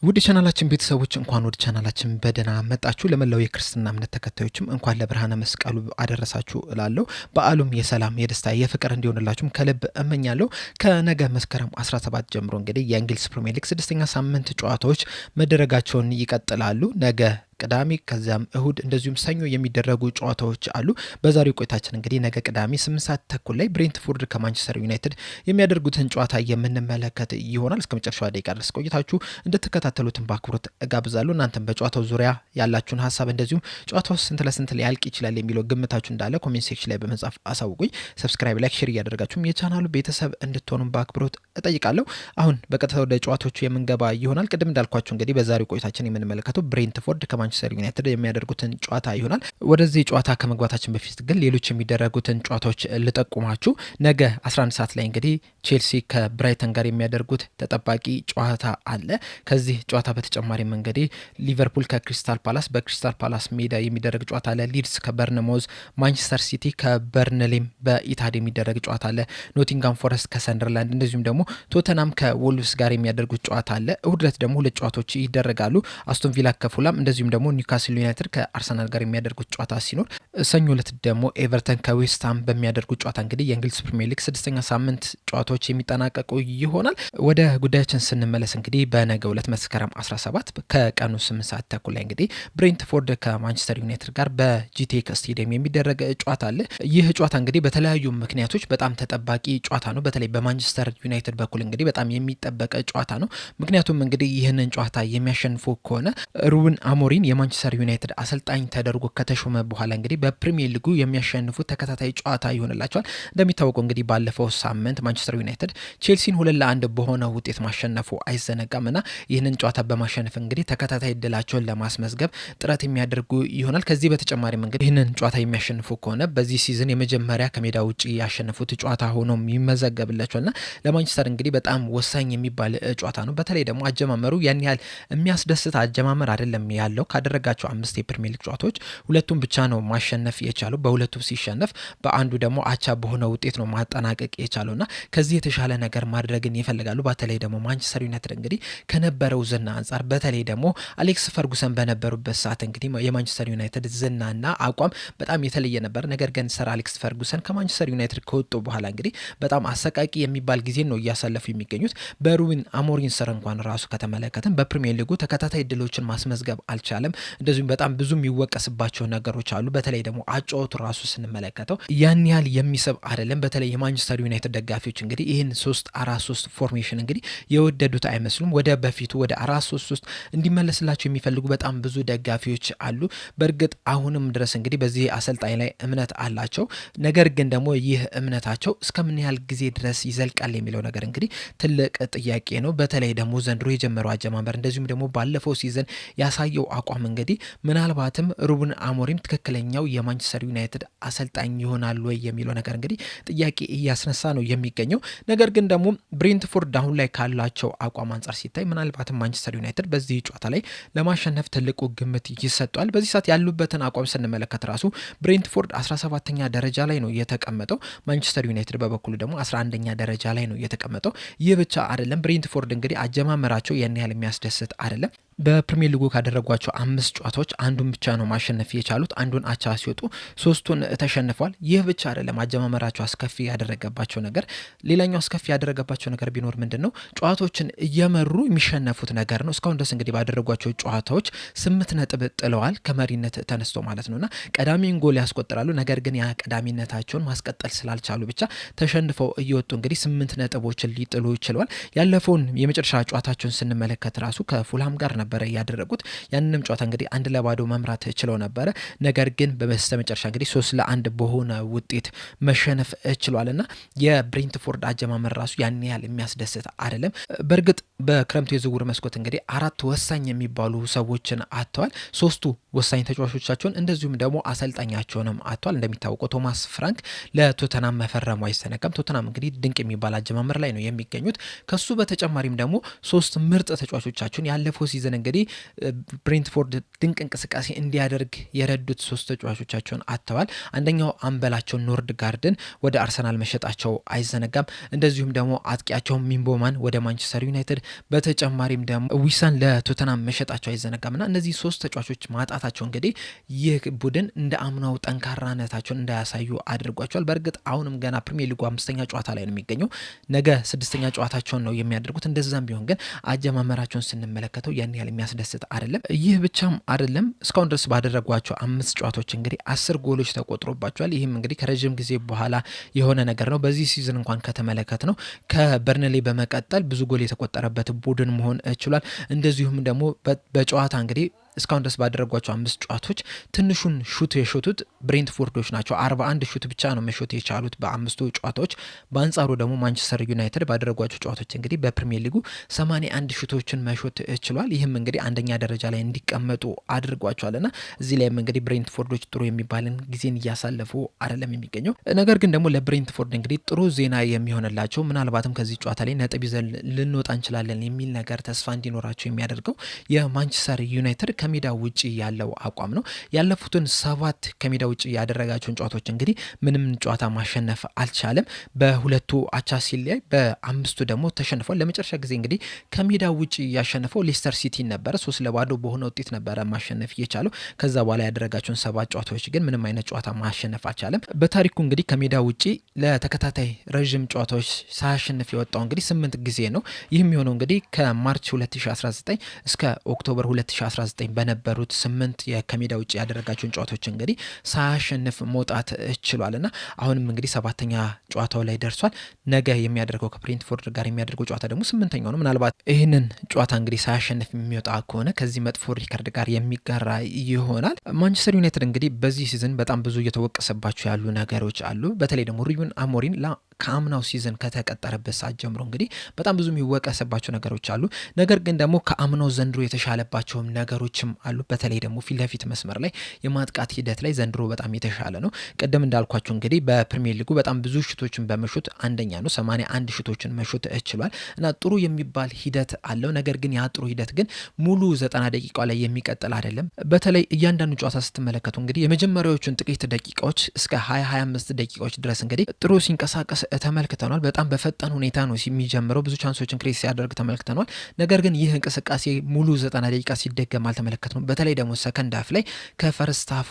ውድ ቻናላችን ቤተሰቦች እንኳን ወደ ቻናላችን በደህና መጣችሁ። ለመላው የክርስትና እምነት ተከታዮችም እንኳን ለብርሃነ መስቀሉ አደረሳችሁ እላለሁ። በዓሉም የሰላም የደስታ የፍቅር እንዲሆንላችሁም ከልብ እመኛለሁ። ከነገ መስከረም 17 ጀምሮ እንግዲህ የእንግሊዝ ፕሪሚየር ሊግ 6ኛ ሳምንት ጨዋታዎች መደረጋቸውን ይቀጥላሉ። ነገ ቅዳሜ ከዚያም እሁድ እንደዚሁም ሰኞ የሚደረጉ ጨዋታዎች አሉ። በዛሬው ቆይታችን እንግዲህ ነገ ቅዳሜ 8 ሰዓት ተኩል ላይ ብሬንትፎርድ ከማንቸስተር ዩናይትድ የሚያደርጉትን ጨዋታ የምንመለከት ይሆናል። እስከ መጨረሻው ደቂቃ ድረስ ቆይታችሁ እንድትከታተሉትን በአክብሮት እጋብዛለሁ። እናንተም በጨዋታው ዙሪያ ያላችሁን ሀሳብ እንደዚሁም ጨዋታው ስንት ለስንት ሊያልቅ ይችላል የሚለው ግምታችሁ እንዳለ ኮሜንት ሴክሽን ላይ በመጻፍ አሳውቁኝ። ሰብስክራይብ፣ ላይክ፣ ሼር እያደረጋችሁም የቻናሉ ቤተሰብ እንድትሆኑም በአክብሮት እጠይቃለሁ። አሁን በቀጥታ ወደ ጨዋታዎቹ የምንገባ ይሆናል። ቅድም እንዳልኳችሁ እንግዲህ በዛሬው ቆይታችን የምንመለከተው ብሬንትፎርድ ከማንቸስተር ዩናይትድ የሚያደርጉትን ጨዋታ ይሆናል። ወደዚህ ጨዋታ ከመግባታችን በፊት ግን ሌሎች የሚደረጉትን ጨዋታዎች ልጠቁማችሁ። ነገ 11 ሰዓት ላይ እንግዲህ ቼልሲ ከብራይተን ጋር የሚያደርጉት ተጠባቂ ጨዋታ አለ። ከዚህ ጨዋታ በተጨማሪም እንግዲህ ሊቨርፑል ከክሪስታል ፓላስ በክሪስታል ፓላስ ሜዳ የሚደረግ ጨዋታ አለ። ሊድስ ከበርነሞዝ፣ ማንቸስተር ሲቲ ከበርንሌም በኢታድ የሚደረግ ጨዋታ አለ። ኖቲንጋም ፎረስት ከሰንደርላንድ እንደዚሁም ደግሞ ቶተናም ከወልቭስ ጋር የሚያደርጉት ጨዋታ አለ። እሁድ ዕለት ደግሞ ሁለት ጨዋታዎች ይደረጋሉ። አስቶን ቪላ ከፉላም እንደዚሁም ደግሞ ኒውካስል ዩናይትድ ከአርሰናል ጋር የሚያደርጉት ጨዋታ ሲኖር ሰኞ ዕለት ደግሞ ኤቨርተን ከዌስትሃም በሚያደርጉት ጨዋታ እንግዲህ የእንግሊዝ ፕሪሚየር ሊግ 6ኛ ሳምንት ጨዋታዎች የሚጠናቀቁ ይሆናል። ወደ ጉዳያችን ስንመለስ እንግዲህ በነገው ዕለት መስከረም 17 ከቀኑ 8 ሰዓት ተኩል ላይ እንግዲህ ብሬንትፎርድ ከማንቸስተር ዩናይትድ ጋር በጂቴክ ስቴዲየም የሚደረግ ጨዋታ አለ። ይህ ጨዋታ እንግዲህ በተለያዩ ምክንያቶች በጣም ተጠባቂ ጨዋታ ነው። በተለይ በማንቸስተር ዩናይትድ በኩል እንግዲህ በጣም የሚጠበቅ ጨዋታ ነው። ምክንያቱም እንግዲህ ይህንን ጨዋታ የሚያሸንፉ ከሆነ ሩበን አሞሪም የማንቸስተር ዩናይትድ አሰልጣኝ ተደርጎ ከተሾመ በኋላ እንግዲህ በፕሪሚየር ሊጉ የሚያሸንፉት ተከታታይ ጨዋታ ይሆንላቸዋል። እንደሚታወቀው እንግዲህ ባለፈው ሳምንት ማንቸስተር ዩናይትድ ቼልሲን 2-1 በሆነ ውጤት ማሸነፉ አይዘነጋም እና ይህንን ጨዋታ በማሸነፍ እንግዲህ ተከታታይ ድላቸውን ለማስመዝገብ ጥረት የሚያደርጉ ይሆናል። ከዚህ በተጨማሪም እንግዲህ ይህንን ጨዋታ የሚያሸንፉ ከሆነ በዚህ ሲዝን የመጀመሪያ ከሜዳ ውጭ ያሸነፉት ጨዋታ ሆኖም ይመዘገብላቸዋልና ለማንቸስተር እንግዲህ በጣም ወሳኝ የሚባል ጨዋታ ነው። በተለይ ደግሞ አጀማመሩ ያን ያህል የሚያስደስት አጀማመር አይደለም ያለው። ካደረጋቸው 5 የፕሪሚየር ሊግ ጨዋታዎች ሁለቱም ብቻ ነው ማሸነፍ የቻለው። በሁለቱም ሲሸነፍ በአንዱ ደግሞ አቻ በሆነ ውጤት ነው ማጠናቀቅ የቻለውና ከዚህ የተሻለ ነገር ማድረግን ይፈልጋሉ። በተለይ ደግሞ ማንቸስተር ዩናይትድ እንግዲህ ከነበረው ዝና አንጻር በተለይ ደግሞ አሌክስ ፈርጉሰን በነበሩበት ሰዓት እንግዲህ የማንቸስተር ዩናይትድ ዝናና አቋም በጣም የተለየ ነበር። ነገር ግን ሰር አሌክስ ፈርጉሰን ከማንቸስተር ዩናይትድ ከወጡ በኋላ እንግዲህ በጣም አሰቃቂ የሚባል ጊዜ ነው እያሳለፉ የሚገኙት። በሩበን አሞሪም ስር እንኳን ራሱ ከተመለከተን በፕሪሚየር ሊጉ ተከታታይ ድሎችን ማስመዝገብ አልቻለም። እንደዚሁም በጣም ብዙ የሚወቀስባቸው ነገሮች አሉ። በተለይ ደግሞ አጫወቱ ራሱ ስንመለከተው ያን ያህል የሚስብ አይደለም። በተለይ የማንቸስተር ዩናይትድ ደጋፊዎች እንግዲህ ይህን 3-4-3 ፎርሜሽን እንግዲህ የወደዱት አይመስሉም። ወደ በፊቱ ወደ 4-3-3 እንዲመለስላቸው የሚፈልጉ በጣም ብዙ ደጋፊዎች አሉ። በእርግጥ አሁንም ድረስ እንግዲህ በዚህ አሰልጣኝ ላይ እምነት አላቸው። ነገር ግን ደግሞ ይህ እምነታቸው እስከምን ያህል ጊዜ ድረስ ይዘልቃል የሚለው ነገር እንግዲህ ትልቅ ጥያቄ ነው። በተለይ ደግሞ ዘንድሮ የጀመረው አጀማመር እንደዚሁም ደግሞ ባለፈው ሲዝን ያሳየው አቋም እንግዲህ ምናልባትም ሩበን አሞሪም ትክክለኛው የማንቸስተር ዩናይትድ አሰልጣኝ ይሆናል ወይ የሚለው ነገር እንግዲህ ጥያቄ እያስነሳ ነው የሚገኘው። ነገር ግን ደግሞ ብሬንትፎርድ አሁን ላይ ካላቸው አቋም አንጻር ሲታይ ምናልባትም ማንቸስተር ዩናይትድ በዚህ ጨዋታ ላይ ለማሸነፍ ትልቁ ግምት ይሰጧል። በዚህ ሰዓት ያሉበትን አቋም ስንመለከት ራሱ ብሬንትፎርድ 17ኛ ደረጃ ላይ ነው የተቀመጠው። ማንቸስተር ዩናይትድ በበኩሉ ደግሞ 11ኛ ደረጃ ላይ ነው የተቀመጠው። ይህ ብቻ አይደለም። ብሬንትፎርድ እንግዲህ አጀማመራቸው ያን ያህል የሚያስደስት አይደለም። በፕሪሚየር ሊጉ ካደረጓቸው 5 ጨዋታዎች አንዱን ብቻ ነው ማሸነፍ የቻሉት። አንዱን አቻ ሲወጡ 3ቱን ተሸንፏል። ይህ ብቻ አይደለም አጀማመራቸው አስከፊ ያደረገባቸው ነገር። ሌላኛው አስከፊ ያደረገባቸው ነገር ቢኖር ምንድን ነው? ጨዋታዎችን እየመሩ የሚሸነፉት ነገር ነው። እስካሁን ድረስ እንግዲህ ባደረጓቸው ጨዋታዎች 8 ነጥብ ጥለዋል ከመሪነት ተነስቶ ማለት ነውና ቀዳሚን ጎል ያስቆጥራሉ። ነገር ግን ያ ቀዳሚነታቸውን ማስቀጠል ስላልቻሉ ብቻ ተሸንፈው እየወጡ እንግዲህ 8 ነጥቦችን ሊጥሉ ችለዋል። ያለፈውን የመጨረሻ ጨዋታቸውን ስንመለከት ራሱ ከፉልሃም ጋር ነበረ ያደረጉት። ያንንም ጨዋታ እንግዲህ 1-0 መምራት ችለው ነበረ። ነገር ግን በስተመጨረሻ እንግዲህ 3-1 በሆነ ውጤት መሸነፍ ችሏልና የብሬንትፎርድ አጀማመር ራሱ ያን ያህል የሚያስደስት አይደለም። በእርግጥ በክረምቱ የዝውውር መስኮት እንግዲህ 4 ወሳኝ የሚባሉ ሰዎችን አጥተዋል። 3ቱ ወሳኝ ተጫዋቾቻቸውን እንደዚሁም ደግሞ አሰልጣኛቸውንም አጥተዋል። እንደሚታወቀው ቶማስ ፍራንክ ለቶተናም መፈረሙ አይዘነጋም። ቶተናም እንግዲህ ድንቅ የሚባል አጀማመር ላይ ነው የሚገኙት። ከሱ በተጨማሪም ደግሞ 3 ምርጥ ተጫዋቾቻቸውን ያለፈው ሲዝን እንግዲህ ብሬንትፎርድ ብሬንትፎርድ ድንቅ እንቅስቃሴ እንዲያደርግ የረዱት ሶስት ተጫዋቾቻቸውን አጥተዋል። አንደኛው አምበላቸው ኖርድጋርድን ወደ አርሰናል መሸጣቸው አይዘነጋም። እንደዚሁም ደግሞ አጥቂያቸው ሚንቦማን ወደ ማንቸስተር ዩናይትድ፣ በተጨማሪም ደግሞ ዊሳን ለቶተናም መሸጣቸው አይዘነጋም እና እነዚህ ሶስት ተጫዋቾች ማጣታቸው እንግዲህ ይህ ቡድን እንደ አምናው ጠንካራነታቸውን እንዳያሳዩ አድርጓቸዋል። በእርግጥ አሁንም ገና ፕሪሚየር ሊጉ 5ኛ ጨዋታ ላይ ነው የሚገኘው። ነገ 6ኛ ጨዋታቸውን ነው የሚያደርጉት። እንደዛም ቢሆን ግን አጀማመራቸውን ስንመለከተው ያን ያህል የሚያስደስት አይደለም። ይህ ብቻም አይደለም፣ እስካሁን ድረስ ባደረጓቸው 5 ጨዋታዎች እንግዲህ 10 ጎሎች ተቆጥሮባቸዋል። ይህም እንግዲህ ከረጅም ጊዜ በኋላ የሆነ ነገር ነው። በዚህ ሲዝን እንኳን ከተመለከት ነው ከበርንሌ በመቀጠል ብዙ ጎል የተቆጠረበት ቡድን መሆን ችሏል። እንደዚሁም ደግሞ በጨዋታ እንግዲህ እስካሁን ድረስ ባደረጓቸው 5 ጨዋታዎች ትንሹን ሹት የሾቱት ብሬንትፎርዶች ናቸው። 41 ሹት ብቻ ነው መሾት የቻሉት በ5ቱ ጨዋታዎች። በአንጻሩ ደግሞ ማንቸስተር ዩናይትድ ባደረጓቸው ጨዋታዎች እንግዲህ በፕሪሚየር ሊጉ 81 ሹቶችን መሾት ችሏል። ይህም እንግዲህ አንደኛ ደረጃ ላይ እንዲቀመጡ አድርጓቸዋልና እዚህ ላይም እንግዲህ ብሬንትፎርዶች ጥሩ የሚባልን ጊዜን እያሳለፉ አይደለም የሚገኘው። ነገር ግን ደግሞ ለብሬንትፎርድ እንግዲህ ጥሩ ዜና የሚሆንላቸው ምናልባትም ከዚህ ጨዋታ ላይ ነጥብ ይዘን ልንወጣ እንችላለን የሚል ነገር ተስፋ እንዲኖራቸው የሚያደርገው የማንቸስተር ዩናይትድ ከሜዳ ውጪ ያለው አቋም ነው። ያለፉትን 7 ከሜዳ ውጪ ያደረጋቸውን ጨዋታዎች እንግዲህ ምንም ጨዋታ ማሸነፍ አልቻለም። በሁለቱ አቻ ሲለያይ በ5ቱ ደግሞ ተሸንፏል። ለመጨረሻ ጊዜ እንግዲህ ከሜዳ ውጪ ያሸነፈው ሌስተር ሲቲ ነበረ። 3-0 በሆነ ውጤት ነበረ ማሸነፍ የቻለው። ከዛ በኋላ ያደረጋቸውን 7 ጨዋታዎች ግን ምንም አይነት ጨዋታ ማሸነፍ አልቻለም። በታሪኩ እንግዲህ ከሜዳ ውጪ ለተከታታይ ረዥም ጨዋታዎች ሳያሸንፍ የወጣው እንግዲህ 8 ጊዜ ነው። ይህም የሆነው እንግዲህ ከማርች 2019 እስከ ኦክቶበር 2019 በነበሩት 8 ከሜዳ ውጭ ያደረጋቸውን ጨዋታዎች እንግዲህ ሳያሸንፍ መውጣት ችሏል እና አሁንም እንግዲህ 7ኛ ጨዋታው ላይ ደርሷል። ነገ የሚያደርገው ከብሬንትፎርድ ጋር የሚያደርገው ጨዋታ ደግሞ 8ኛው ነው። ምናልባት ይህንን ጨዋታ እንግዲህ ሳያሸንፍ የሚወጣ ከሆነ ከዚህ መጥፎ ሪከርድ ጋር የሚጋራ ይሆናል። ማንቸስተር ዩናይትድ እንግዲህ በዚህ ሲዝን በጣም ብዙ እየተወቀሰባቸው ያሉ ነገሮች አሉ። በተለይ ደግሞ ሩበን አሞሪም ከአምናው ሲዝን ከተቀጠረበት ሰዓት ጀምሮ እንግዲህ በጣም ብዙ የሚወቀሰባቸው ነገሮች አሉ። ነገር ግን ደግሞ ከአምናው ዘንድሮ የተሻለባቸውም ነገሮችም አሉ። በተለይ ደግሞ ፊት ለፊት መስመር ላይ የማጥቃት ሂደት ላይ ዘንድሮ በጣም የተሻለ ነው። ቀደም እንዳልኳቸው እንግዲህ በፕሪሚየር ሊጉ በጣም ብዙ ሽቶችን በመሾት አንደኛ ነው። 81 ሽቶችን መሾት ችሏል እና ጥሩ የሚባል ሂደት አለው። ነገር ግን ያ ጥሩ ሂደት ግን ሙሉ 90 ደቂቃ ላይ የሚቀጥል አይደለም። በተለይ እያንዳንዱ ጨዋታ ስትመለከቱ እንግዲህ የመጀመሪያዎቹን ጥቂት ደቂቃዎች እስከ 20-25 ደቂቃዎች ድረስ እንግዲህ ጥሩ ሲንቀሳቀስ ተመልክተናል። በጣም በፈጣን ሁኔታ ነው የሚጀምረው። ብዙ ቻንሶችን ክሬት ሲያደርግ ተመልክተናል። ነገር ግን ይህ እንቅስቃሴ ሙሉ 90 ደቂቃ ሲደገም አልተመለከትነው። በተለይ ደግሞ ሰከንድ ሃፍ ላይ ከፈርስት ሃፉ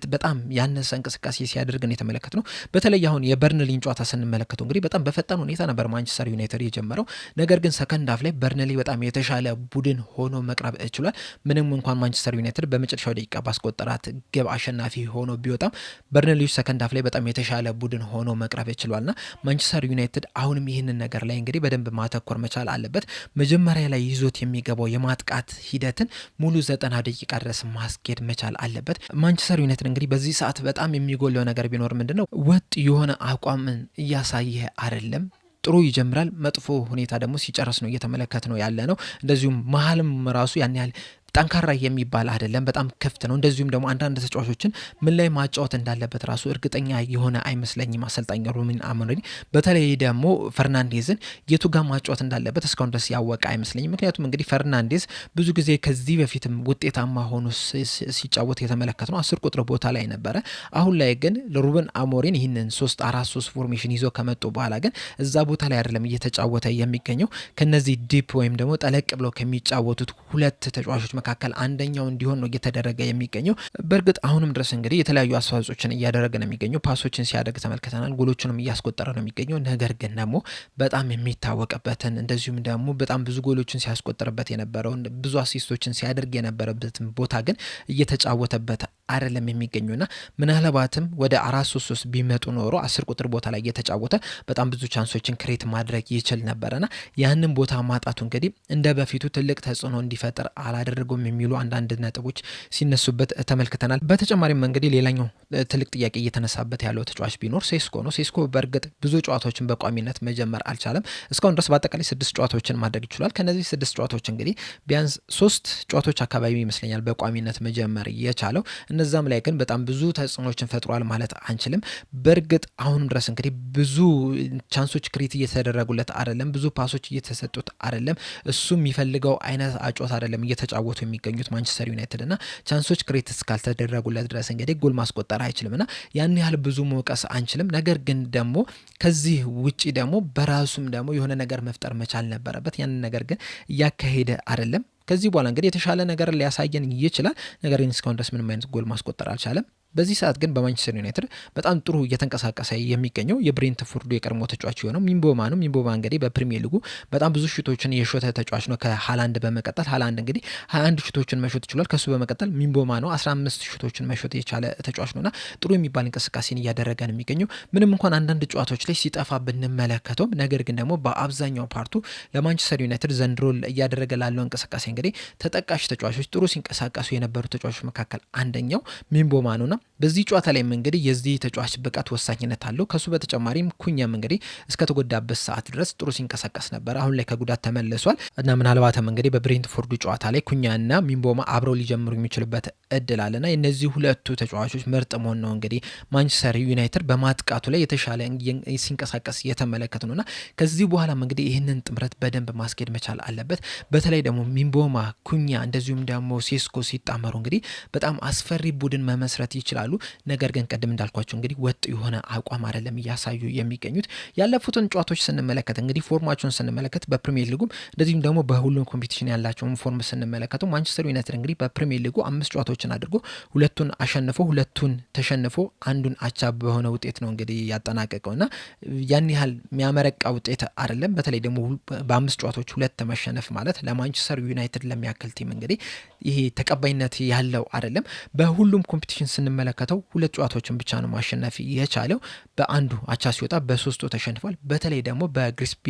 በጣም ያነሰ እንቅስቃሴ ሲያደርግ ነው የተመለከትነው። በተለይ አሁን የበርንሊን ጨዋታ ስንመለከተው እንግዲህ በጣም በፈጣን ሁኔታ ነበር ማንቸስተር ዩናይትድ የጀመረው። ነገር ግን ሰከንድ ሃፍ ላይ በርንሊ በጣም የተሻለ ቡድን ሆኖ መቅረብ ችሏል። ምንም እንኳን ማንቸስተር ዩናይትድ በመጨረሻው ደቂቃ ባስቆጠራት ግብ አሸናፊ ሆኖ ቢወጣም በርንሊዎች ሰከንድ ሃፍ ላይ በጣም የተሻለ ቡድን ሆኖ መቅረብ ችሏልና ማንቸስተር ዩናይትድ አሁንም ይህንን ነገር ላይ እንግዲህ በደንብ ማተኮር መቻል አለበት። መጀመሪያ ላይ ይዞት የሚገባው የማጥቃት ሂደትን ሙሉ 90 ደቂቃ ድረስ ማስኬድ መቻል አለበት። ማንቸስተር ዩናይትድ እንግዲህ በዚህ ሰዓት በጣም የሚጎለው ነገር ቢኖር ምንድነው? ወጥ የሆነ አቋምን እያሳየ አይደለም። ጥሩ ይጀምራል፣ መጥፎ ሁኔታ ደግሞ ሲጨርስ ነው እየተመለከት ነው ያለ ነው። እንደዚሁም መሀልም ራሱ ያን ያህል ጠንካራ የሚባል አይደለም፣ በጣም ክፍት ነው። እንደዚሁም ደግሞ አንዳንድ ተጫዋቾችን ምን ላይ ማጫወት እንዳለበት ራሱ እርግጠኛ የሆነ አይመስለኝም አሰልጣኝ ሩበን አሞሪም። በተለይ ደግሞ ፈርናንዴዝን የቱ ጋር ማጫወት እንዳለበት እስካሁን ድረስ ያወቀ አይመስለኝም። ምክንያቱም እንግዲህ ፈርናንዴዝ ብዙ ጊዜ ከዚህ በፊትም ውጤታማ ሆኖ ሲጫወት የተመለከት ነው 10 ቁጥር ቦታ ላይ ነበረ። አሁን ላይ ግን ሩበን አሞሪም ይህንን 3-4-3 ፎርሜሽን ይዞ ከመጡ በኋላ ግን እዛ ቦታ ላይ አይደለም እየተጫወተ የሚገኘው። ከነዚህ ዲፕ ወይም ደግሞ ጠለቅ ብለው ከሚጫወቱት ሁለት ተጫዋቾች መካከል አንደኛው እንዲሆን ነው እየተደረገ የሚገኘው። በእርግጥ አሁንም ድረስ እንግዲህ የተለያዩ አስተዋጽኦችን እያደረገ ነው የሚገኘው። ፓሶችን ሲያደርግ ተመልክተናል። ጎሎችንም እያስቆጠረ ነው የሚገኘው። ነገር ግን ደግሞ በጣም የሚታወቅበትን እንደዚሁም ደግሞ በጣም ብዙ ጎሎችን ሲያስቆጠርበት የነበረውን ብዙ አሲስቶችን ሲያደርግ የነበረበትን ቦታ ግን እየተጫወተበት አይደለም የሚገኙና ምናልባትም ወደ 4-3-3 ቢመጡ ኖሮ 10 ቁጥር ቦታ ላይ እየተጫወተ በጣም ብዙ ቻንሶችን ክሬት ማድረግ ይችል ነበርና ያንን ቦታ ማጣቱ እንግዲህ እንደ በፊቱ ትልቅ ተጽዕኖ እንዲፈጠር አላደረገውም የሚሉ አንዳንድ ነጥቦች ሲነሱበት ተመልክተናል። በተጨማሪም እንግዲህ ሌላኛው ትልቅ ጥያቄ እየተነሳበት ያለው ተጫዋች ቢኖር ሴስኮ ነው። ሴስኮ በእርግጥ ብዙ ጨዋታዎችን በቋሚነት መጀመር አልቻለም። እስካሁን ድረስ በአጠቃላይ 6 ጨዋታዎችን ማድረግ ይችላል። ከነዚህ 6 ጨዋታዎች እንግዲህ ቢያንስ 3 ጨዋታዎች አካባቢ ይመስለኛል በቋሚነት መጀመር የቻለው። እነዛም ላይ ግን በጣም ብዙ ተጽዕኖችን ፈጥሯል ማለት አንችልም። በእርግጥ አሁንም ድረስ እንግዲህ ብዙ ቻንሶች ክሬት እየተደረጉለት አይደለም፣ ብዙ ፓሶች እየተሰጡት አይደለም። እሱ የሚፈልገው አይነት አጫወት አይደለም እየተጫወቱ እየተጫወቱ የሚገኙት ማንቸስተር ዩናይትድ እና ቻንሶች ክሬት እስካልተደረጉለት ድረስ እንግዲህ ጎል ማስቆጠር አይችልም እና ያን ያህል ብዙ መውቀስ አንችልም። ነገር ግን ደግሞ ከዚህ ውጪ ደግሞ በራሱም ደግሞ የሆነ ነገር መፍጠር መቻል ነበረበት። ያንን ነገር ግን እያካሄደ አይደለም። ከዚህ በኋላ እንግዲህ የተሻለ ነገር ሊያሳየን ይችላል። ነገር ግን እስካሁን ድረስ ምንም አይነት ጎል ማስቆጠር አልቻለም። በዚህ ሰዓት ግን በማንቸስተር ዩናይትድ በጣም ጥሩ እየተንቀሳቀሰ የሚገኘው የብሬንትፎርዱ የቀድሞ ተጫዋች የሆነው ሚንቦማ ነው። ሚንቦማ እንግዲህ በፕሪሚየር ሊጉ በጣም ብዙ ሹቶችን የሾተ ተጫዋች ነው ከሃላንድ በመቀጠል። ሃላንድ እንግዲህ 21 ሹቶችን መሾት ይችላል። ከሱ በመቀጠል ሚንቦማ ነው 15 ሹቶችን መሾት የቻለ ተጫዋች ነውና ጥሩ የሚባል እንቅስቃሴን እያደረገ ነው የሚገኘው። ምንም እንኳን አንዳንድ ጨዋታዎች ላይ ሲጠፋ ብንመለከተውም ነገር ግን ደግሞ በአብዛኛው ፓርቱ ለማንቸስተር ዩናይትድ ዘንድሮ እያደረገ ላለው እንቅስቃሴ እንግዲህ ተጠቃሽ ተጫዋቾች ጥሩ ሲንቀሳቀሱ የነበሩ ተጫዋቾች መካከል አንደኛው ሚንቦማ ነውና በዚህ ጨዋታ ላይም እንግዲህ የዚህ ተጫዋች ብቃት ወሳኝነት አለው። ከሱ በተጨማሪም ኩኛም እንግዲህ እስከተጎዳበት ሰዓት ድረስ ጥሩ ሲንቀሳቀስ ነበር። አሁን ላይ ከጉዳት ተመልሷል እና ምናልባትም እንግዲህ በብሬንትፎርዱ ጨዋታ ላይ ኩኛና ሚንቦማ አብረው ሊጀምሩ የሚችሉበት እድል አለና የነዚህ ሁለቱ ተጫዋቾች ምርጥ መሆን ነው እንግዲህ ማንቸስተር ዩናይትድ በማጥቃቱ ላይ የተሻለ ሲንቀሳቀስ እየተመለከት ነውና ከዚህ በኋላም እንግዲህ ይህንን ጥምረት በደንብ ማስኬድ መቻል አለበት። በተለይ ደግሞ ሚንቦማ፣ ኩኛ እንደዚሁም ደግሞ ሴስኮ ሲጣመሩ እንግዲህ በጣም አስፈሪ ቡድን መመስረት ይችላሉ። ነገር ግን ቀደም እንዳልኳቸው እንግዲህ ወጥ የሆነ አቋም አይደለም እያሳዩ የሚገኙት። ያለፉትን ጨዋታዎች ስንመለከት እንግዲህ ፎርማቸውን ስንመለከት በፕሪሚየር ሊጉ እንደዚሁም ደግሞ በሁሉም ኮምፒቲሽን ያላቸውን ፎርም ስንመለከተው ማንቸስተር ዩናይትድ እንግዲህ በፕሪሚየር ሊጉ 5 ጨዋታዎችን አድርጎ 2ቱን አሸንፎ 2ቱን ተሸንፎ 1ዱን አቻ በሆነ ውጤት ነው እንግዲህ ያጠናቀቀውና ያን ያህል የሚያመረቃ ውጤት አይደለም። በተለይ ደግሞ በ5 ጨዋታዎች 2 መሸነፍ ማለት ለማንቸስተር ዩናይትድ ለሚያክል ቲም እንግዲህ ይሄ ተቀባይነት ያለው አይደለም። በሁሉም ኮምፒቲሽን ስንመለከተው 2 ጨዋታዎችን ብቻ ነው ማሸነፍ የቻለው። በአንዱ አቻ ሲወጣ በ3ቱ ተሸንፏል። በተለይ ደግሞ በግሪስቢ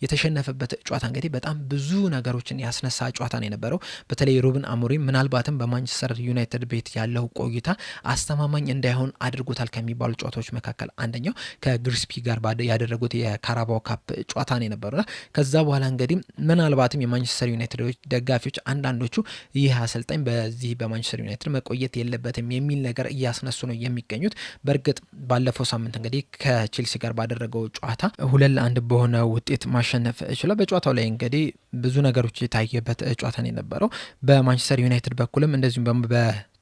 የተሸነፈበት ጨዋታ እንግዲህ በጣም ብዙ ነገሮችን ያስነሳ ጨዋታ ነው የነበረው። በተለይ ሩበን አሞሪም ምናልባትም በማንቸስተር ዩናይትድ ቤት ያለው ቆይታ አስተማማኝ እንዳይሆን አድርጎታል ከሚባሉ ጨዋታዎች መካከል አንደኛው ከግሪስቢ ጋር ያደረጉት የካራባኦ ካፕ ጨዋታ ነው የነበረውና ከዛ በኋላ እንግዲህ ምናልባትም የማንቸስተር ዩናይትድ ደጋፊዎች አንዳንዶቹ ይህ አሰልጣኝ በዚህ በማንቸስተር ዩናይትድ መቆየት የለበትም የሚል ነገር እያስነሱ ነው የሚገኙት። በእርግጥ ባለፈው ሳምንት እንግዲህ ከቼልሲ ጋር ባደረገው ጨዋታ 2-1 በሆነ ውጤት ማሸነፍ ችሏል። በጨዋታው ላይ እንግዲህ ብዙ ነገሮች የታየበት ጨዋታ ነው የነበረው። በማንቸስተር ዩናይትድ በኩልም እንደዚሁም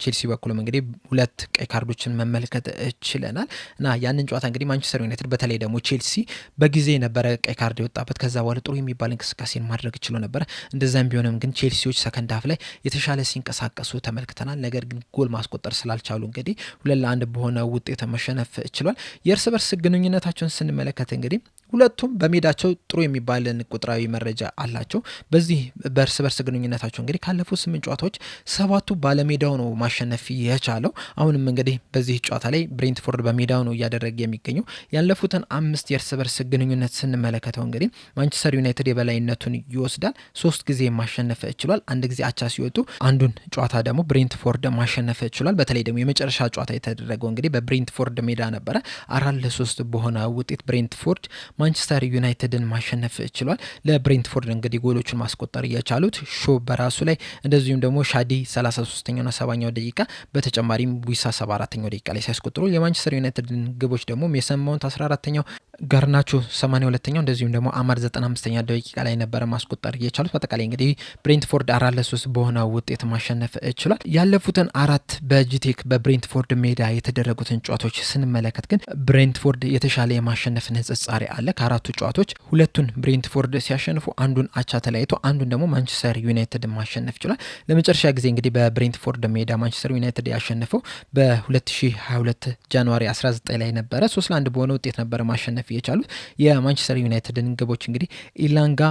ቼልሲ በኩልም እንግዲህ 2 ቀይ ካርዶችን መመልከት ችለናል እና ያንን ጨዋታ እንግዲህ ማንቸስተር ዩናይትድ በተለይ ደግሞ ቼልሲ በጊዜ ነበረ ቀይ ካርድ የወጣበት። ከዛ በኋላ ጥሩ የሚባል እንቅስቃሴን ማድረግ ችሎ ነበረ። እንደዛም ቢሆንም ግን ቼልሲዎች ሰከንድ ሀፍ ላይ የተሻለ ሲንቀሳቀሱ ተመልክተናል። ነገር ግን ጎል ማስቆጠር ስላልቻሉ እንግዲህ 2-1 በሆነ ውጤት መሸነፍ ችሏል። የእርስ በርስ ግንኙነታቸውን ስንመለከት እንግዲህ ሁለቱም በሜዳቸው ጥሩ የሚባልን ቁጥራዊ መረጃ አላቸው። በዚህ በእርስ በርስ ግንኙነታቸው እንግዲህ ካለፉት 8 ጨዋታዎች 7ቱ ባለሜዳው ነው ማሸነፍ የቻለው። አሁንም እንግዲህ በዚህ ጨዋታ ላይ ብሬንትፎርድ በሜዳው ነው እያደረገ የሚገኘው። ያለፉትን 5 የእርስ በርስ ግንኙነት ስንመለከተው እንግዲህ ማንቸስተር ዩናይትድ የበላይነቱን ይወስዳል። 3 ጊዜ ማሸነፍ ችሏል። 1 ጊዜ አቻ ሲወጡ፣ አንዱን ጨዋታ ደግሞ ብሬንትፎርድ ማሸነፍ ችሏል። በተለይ ደግሞ የመጨረሻ ጨዋታ የተደረገው እንግዲህ በብሬንትፎርድ ሜዳ ነበረ። 4-3 በሆነ ውጤት ብሬንትፎርድ ማንቸስተር ዩናይትድን ማሸነፍ ችሏል። ለብሬንትፎርድ እንግዲህ ጎሎቹን ማስቆጠር የቻሉት ሾ በራሱ ላይ እንደዚሁም ደግሞ ሻዲ 33ኛውና 70ኛው ደቂቃ በተጨማሪም ዊሳ 74ኛው ደቂቃ ላይ ሲያስቆጥሩ የማንቸስተር ዩናይትድን ግቦች ደግሞ ሜሰን ማውንት 14ኛው፣ ጋርናቾ 82ኛው እንደዚሁም ደግሞ አማድ 95ኛ ደቂቃ ላይ ነበረ ማስቆጠር የቻሉት። በአጠቃላይ እንግዲህ ብሬንትፎርድ 4-3 በሆነ ውጤት ማሸነፍ ችሏል። ያለፉትን 4 በጂቴክ በብሬንትፎርድ ሜዳ የተደረጉትን ጨዋታዎች ስንመለከት ግን ብሬንትፎርድ የተሻለ የማሸነፍ ንጽጻሬ አለ። ከ4ቱ ጨዋታዎች 2ቱን ብሬንትፎርድ ሲያሸንፉ፣ አንዱን አቻ ተለያይቶ አንዱን ደግሞ ማንቸስተር ዩናይትድ ማሸነፍ ችሏል። ለመጨረሻ ጊዜ እንግዲህ በብሬንትፎርድ ሜዳ ማንቸስተር ዩናይትድ ያሸነፈው በ2022 ጃንዋሪ 19 ላይ ነበረ። 3-1 በሆነ ውጤት ነበረ ማሸነፍ የቻሉት። የማንቸስተር ዩናይትድን ግቦች እንግዲህ ኢላንጋ፣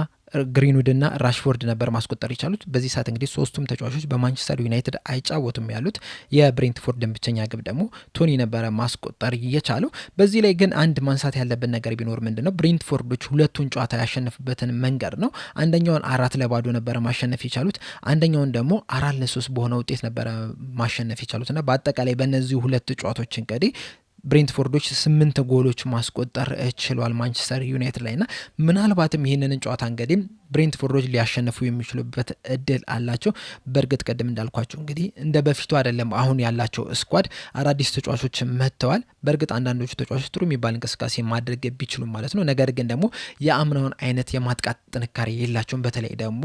ግሪንውድ እና ራሽፎርድ ነበር ማስቆጠር የቻሉት። በዚህ ሰዓት እንግዲህ 3ቱም ተጫዋቾች በማንቸስተር ዩናይትድ አይጫወቱም ያሉት። የብሬንትፎርድን ብቸኛ ግብ ደግሞ ቶኒ ነበረ ማስቆጠር የቻለው። በዚህ ላይ ግን አንድ ማንሳት ያለብን ነገር ቢኖር ምንድነው ብሬንትፎርዶች 2ቱን ጨዋታ ያሸነፉበትን መንገድ ነው። አንደኛውን 4-0 ነበረ ማሸነፍ የቻሉት፣ አንደኛውን ደግሞ 4-3 በሆነ ውጤት ነበረ ማሸነፍ የቻሉት እና በአጠቃላይ በእነዚህ 2 ጨዋታዎች እንግዲህ ብሬንትፎርዶች 8 ጎሎች ማስቆጠር ችሏል ማንቸስተር ዩናይትድ ላይና ምናልባትም ይህንን ጨዋታ እንግዲህ ብሬንትፎርዶች ሊያሸንፉ የሚችሉበት እድል አላቸው። በእርግጥ ቅድም እንዳልኳቸው እንግዲህ እንደ በፊቱ አይደለም አሁን ያላቸው ስኳድ አዳዲስ ተጫዋቾች መጥተዋል። በእርግጥ አንዳንዶቹ ተጫዋቾች ጥሩ የሚባል እንቅስቃሴ ማድረግ ቢችሉም ማለት ነው። ነገር ግን ደግሞ የአምናውን አይነት የማጥቃት ጥንካሬ የላቸውም። በተለይ ደግሞ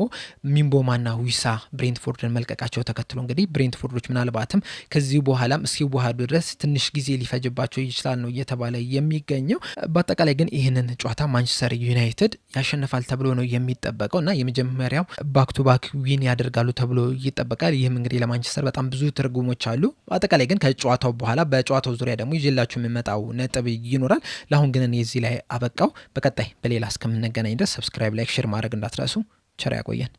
ሚንቦማና ዊሳ ብሬንትፎርድን መልቀቃቸው ተከትሎ እንግዲህ ብሬንትፎርዶች ምናልባትም ከዚህ በኋላም እስኪዋሃዱ ድረስ ትንሽ ጊዜ ሊፈጅባቸው ይችላል ነው እየተባለ የሚገኘው። በአጠቃላይ ግን ይህንን ጨዋታ ማንቸስተር ዩናይትድ ያሸንፋል ተብሎ ነው የሚጠበቀው እና የመጀመሪያው ባክ ቱ ባክ ዊን ያደርጋሉ ተብሎ ይጠበቃል። ይህም እንግዲህ ለማንቸስተር በጣም ብዙ ትርጉሞች አሉ። አጠቃላይ ግን ከጨዋታው በኋላ በጨዋታው ዙሪያ ደግሞ ይዤላችሁ የሚመጣው ነጥብ ይኖራል። ለአሁን ግን እኔ እዚህ ላይ አበቃው። በቀጣይ በሌላ እስከምንገናኝ ድረስ ሰብስክራይብ፣ ላይክ፣ ሼር ማድረግ እንዳትረሱ። ቸር ያቆየን።